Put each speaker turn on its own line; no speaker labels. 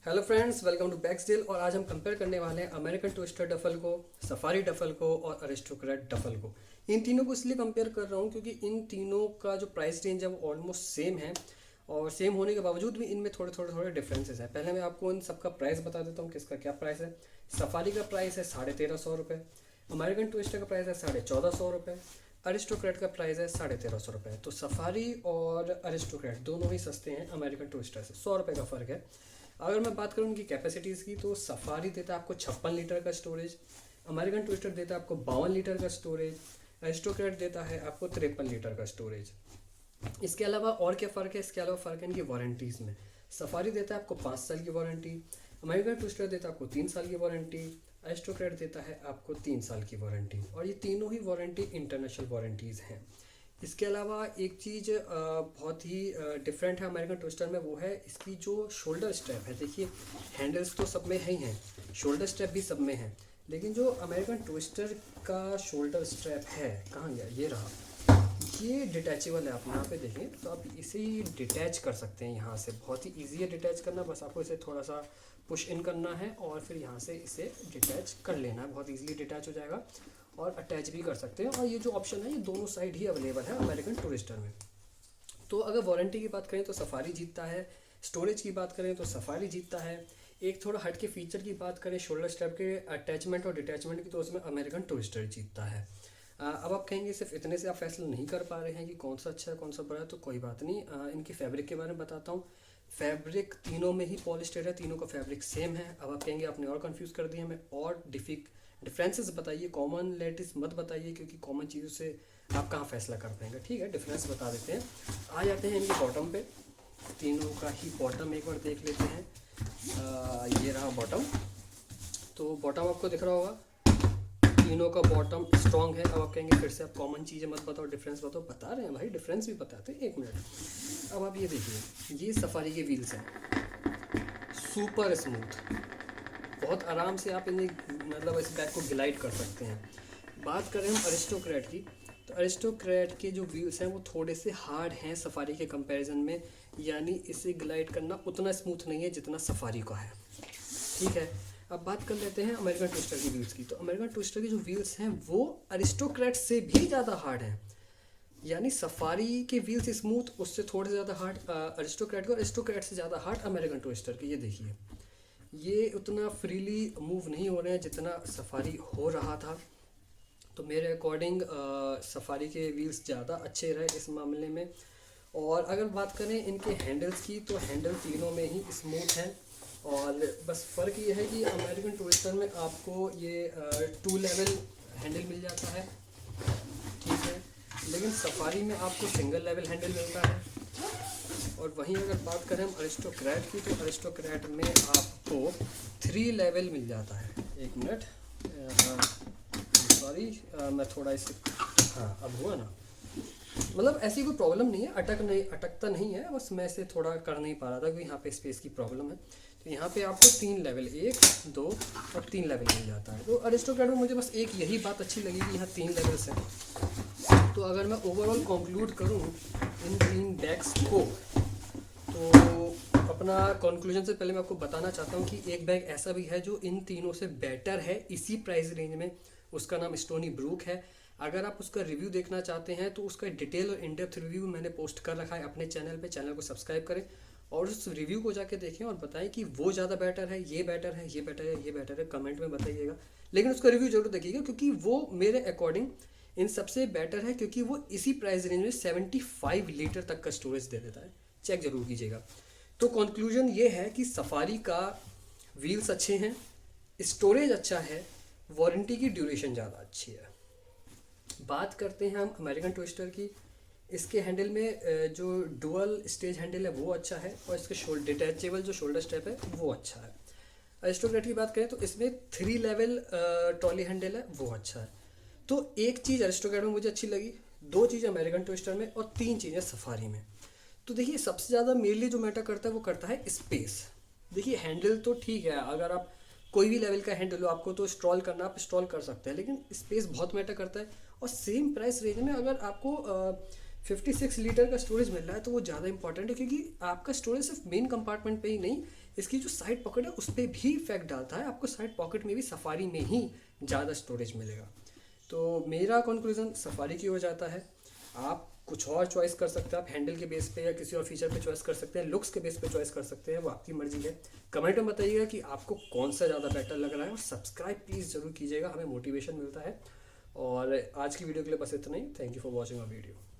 Hello friends, welcome to बैक्सडेल। और आज हम कंपेयर करने वाले हैं अमेरिकन टविस्टर डफल को, सफारी डफल को और अरिस्टोक्रेट डफल को। इन तीनों को इसलिए कंपेयर कर रहा हूँ क्योंकि इन तीनों का जो प्राइस रेंज है वो ऑलमोस्ट सेम है और सेम होने के बावजूद भी इनमें थोड़े डिफरेंसेस हैं। पहले मैं आपको इन सबका प्राइस बता देता हूँ, किसका क्या प्राइस है। सफारी का प्राइस है 1350 रुपये, अमेरिकन टविस्टर का प्राइस है 1450 रुपये, अरिस्टोक्रेट का प्राइस है 1350 रुपये। तो सफारी और अरिस्टोक्रेट दोनों ही सस्ते हैं अमेरिकन टविस्टर से, 100 रुपये का फ़र्क है। अगर मैं बात करूँ उनकी कैपेसिटीज़ की तो सफारी देता है आपको 56 लीटर का स्टोरेज, अमेरिकन टविस्टर देता है आपको 52 लीटर का स्टोरेज, अरिस्टोक्रेट देता है आपको 53 लीटर का स्टोरेज। इसके अलावा और क्या फ़र्क है, इसके अलावा फ़र्क है इनकी वारंटीज़ में। सफारी देता है आपको 5 साल की वारंटी, अमेरिकन टविस्टर देता है आपको 3 साल की वारंटी, अरिस्टोक्रेट देता है आपको 3 साल की वारंटी। और ये तीनों ही वारंटी इंटरनेशनल वारंटीज़ हैं। इसके अलावा एक चीज़ बहुत ही डिफरेंट है अमेरिकन टविस्टर में, वो है इसकी जो शोल्डर स्ट्रैप है। देखिए, हैंडल्स तो सब में है ही हैं, शोल्डर स्ट्रैप भी सब में है, लेकिन जो अमेरिकन टविस्टर का शोल्डर स्ट्रैप है, कहाँ गया, ये रहा। ये डिटैचेबल है। आप यहाँ पे देखें तो आप इसे ही डिटैच कर सकते हैं यहाँ से। बहुत ही ईजी है डिटैच करना, बस आपको इसे थोड़ा सा पुश इन करना है और फिर यहाँ से इसे डिटैच कर लेना है। बहुत ईजिली डिटैच हो जाएगा और अटैच भी कर सकते हैं। और ये जो ऑप्शन है ये दोनों साइड ही अवेलेबल है अमेरिकन टूरिस्टर में। तो अगर वारंटी की बात करें तो सफारी जीतता है, स्टोरेज की बात करें तो सफारी जीतता है। एक थोड़ा हट के फीचर की बात करें शोल्डर स्ट्रैप के अटैचमेंट और डिटैचमेंट की, तो उसमें अमेरिकन टूरिस्टर जीतता है। अब आप कहेंगे सिर्फ इतने से आप फैसला नहीं कर पा रहे हैं कि कौन सा अच्छा है कौन सा बुरा है, तो कोई बात नहीं। इनकी फैब्रिक के बारे में बताता हूँ। फैब्रिक तीनों में ही पॉलिस्टर है, तीनों का फैब्रिक सेम है। अब आप कहेंगे आपने और कंफ्यूज कर दिया, मैं और डिफरेंसेस बताइए, कॉमन लेटिस मत बताइए, क्योंकि कॉमन चीज़ों से आप कहाँ फैसला कर पाएंगे। ठीक है, डिफरेंस बता देते हैं। आ जाते हैं इनके बॉटम पे। तीनों का ही बॉटम एक बार देख लेते हैं। ये रहा बॉटम। तो बॉटम आपको दिख रहा होगा, तीनों का बॉटम स्ट्रॉन्ग है। अब आप कहेंगे फिर से आप कॉमन चीज़ें मत बताओ, डिफरेंस बताओ। बता रहे हैं भाई, डिफरेंस भी बताते हैं, एक मिनट। अब आप ये देखिए, ये सफारी के व्हील्स हैं, सुपर स्मूथ, बहुत आराम से आप इन्हें मतलब इस बैग को ग्लाइड कर सकते हैं। बात करें हम अरिस्टोक्रेट की, तो अरिस्टोक्रेट के जो व्हील्स हैं वो थोड़े से हार्ड हैं सफारी के कंपैरिजन में, यानी इसे ग्लाइड करना उतना स्मूथ नहीं है जितना सफारी का है। ठीक है, अब बात कर लेते हैं अमेरिकन टविस्टर की व्हील्स की। तो अमेरिकन टविस्टर की जो व्हील्स हैं वो अरिस्टोक्रेट से भी ज़्यादा हार्ड हैं, यानी सफारी के व्हील्स स्मूथ, उससे थोड़े से ज़्यादा हार्ड अरिस्टोक्रेट को, अरिस्टोक्रेट से ज़्यादा हार्ड अमेरिकन टविस्टर के। ये देखिए, ये उतना फ्रीली मूव नहीं हो रहे हैं जितना सफारी हो रहा था। तो मेरे अकॉर्डिंग सफारी के व्हील्स ज़्यादा अच्छे रहे इस मामले में। और अगर बात करें इनके हैंडल्स की, तो हैंडल तीनों में ही स्मूथ हैं। और बस फ़र्क ये है कि अमेरिकन टूरिस्टर में आपको ये 2 लेवल हैंडल मिल जाता है, ठीक है, लेकिन सफारी में आपको सिंगल लेवल हैंडल मिलता है। और वहीं अगर बात करें हम अरिस्टोक्रेट की, तो अरिस्टोक्रेट में आपको 3 लेवल मिल जाता है। एक मिनट, सॉरी, मैं थोड़ा इसे, हाँ अब हुआ ना, मतलब ऐसी कोई प्रॉब्लम नहीं है, अटकता नहीं है, बस मैं इसे थोड़ा कर नहीं पा रहा था क्योंकि यहाँ पे स्पेस की प्रॉब्लम है। तो यहाँ पे आपको 3 लेवल, 1, 2 और 3 लेवल मिल जाता है। तो अरिस्टोक्रेट में मुझे बस एक यही बात अच्छी लगी कि यहाँ 3 लेवल्स हैं। तो अगर मैं ओवरऑल कंक्लूड करूँ इन 3 बैग्स को, तो अपना कंक्लूजन से पहले मैं आपको बताना चाहता हूँ कि एक बैग ऐसा भी है जो इन तीनों से बेटर है इसी प्राइस रेंज में। उसका नाम स्टोनी ब्रूक है। अगर आप उसका रिव्यू देखना चाहते हैं तो उसका डिटेल और इन डेप्थ रिव्यू मैंने पोस्ट कर रखा है अपने चैनल पे। चैनल को सब्सक्राइब करें और उस रिव्यू को जाके देखें और बताएं कि वो ज़्यादा बेटर है, ये बेटर है, ये बेटर है, ये बेटर है, कमेंट में बताइएगा। लेकिन उसका रिव्यू जरूर देखिएगा क्योंकि वो मेरे अकॉर्डिंग इन सबसे बेटर है, क्योंकि वो इसी प्राइस रेंज में 75 लीटर तक का स्टोरेज दे देता है। चेक जरूर कीजिएगा। तो कंक्लूजन ये है कि सफारी का व्हील्स अच्छे हैं, स्टोरेज अच्छा है, वारंटी की ड्यूरेशन ज़्यादा अच्छी है। बात करते हैं हम अमेरिकन टविस्टर की। इसके हैंडल में जो डुअल स्टेज हैंडल है वो अच्छा है, और इसके डिटैचेबल जो शोल्डर स्ट्रैप है वो अच्छा है। अरिस्टोक्रेट की बात करें तो इसमें 3 लेवल ट्रॉली हैंडल है, वो अच्छा है। तो एक चीज़ अरिस्टोक्रेट में मुझे अच्छी लगी, 2 चीज़ अमेरिकन टविस्टर में और 3 चीज़ें सफारी में। तो देखिए, सबसे ज़्यादा मेनली जो मैटर करता है वो करता है स्पेस। देखिए, हैंडल तो ठीक है, अगर आप कोई भी लेवल का हैंडल हो आपको तो स्क्रॉल करना, आप स्क्रॉल कर सकते हैं, लेकिन स्पेस बहुत मैटर करता है। और सेम प्राइस रेंज में अगर आपको 56 लीटर का स्टोरेज मिल रहा है तो वो ज़्यादा इंपॉर्टेंट है, क्योंकि आपका स्टोरेज सिर्फ मेन कंपार्टमेंट पे ही नहीं, इसकी जो साइड पॉकेट है उस पर भी इफेक्ट डालता है। आपको साइड पॉकेट में भी सफारी में ही ज़्यादा स्टोरेज मिलेगा। तो मेरा कंक्लूजन सफारी की हो जाता है। आप कुछ और चॉइस कर सकते हैं, आप हैंडल के बेस पे या किसी और फीचर पे चॉइस कर सकते हैं, लुक्स के बेस पे चॉइस कर सकते हैं, वो आपकी मर्जी है। कमेंट में बताइएगा कि आपको कौन सा ज़्यादा बेटर लग रहा है, और सब्सक्राइब प्लीज़ ज़रूर कीजिएगा, हमें मोटिवेशन मिलता है। और आज की वीडियो के लिए बस इतना ही। Thank you for watching a video.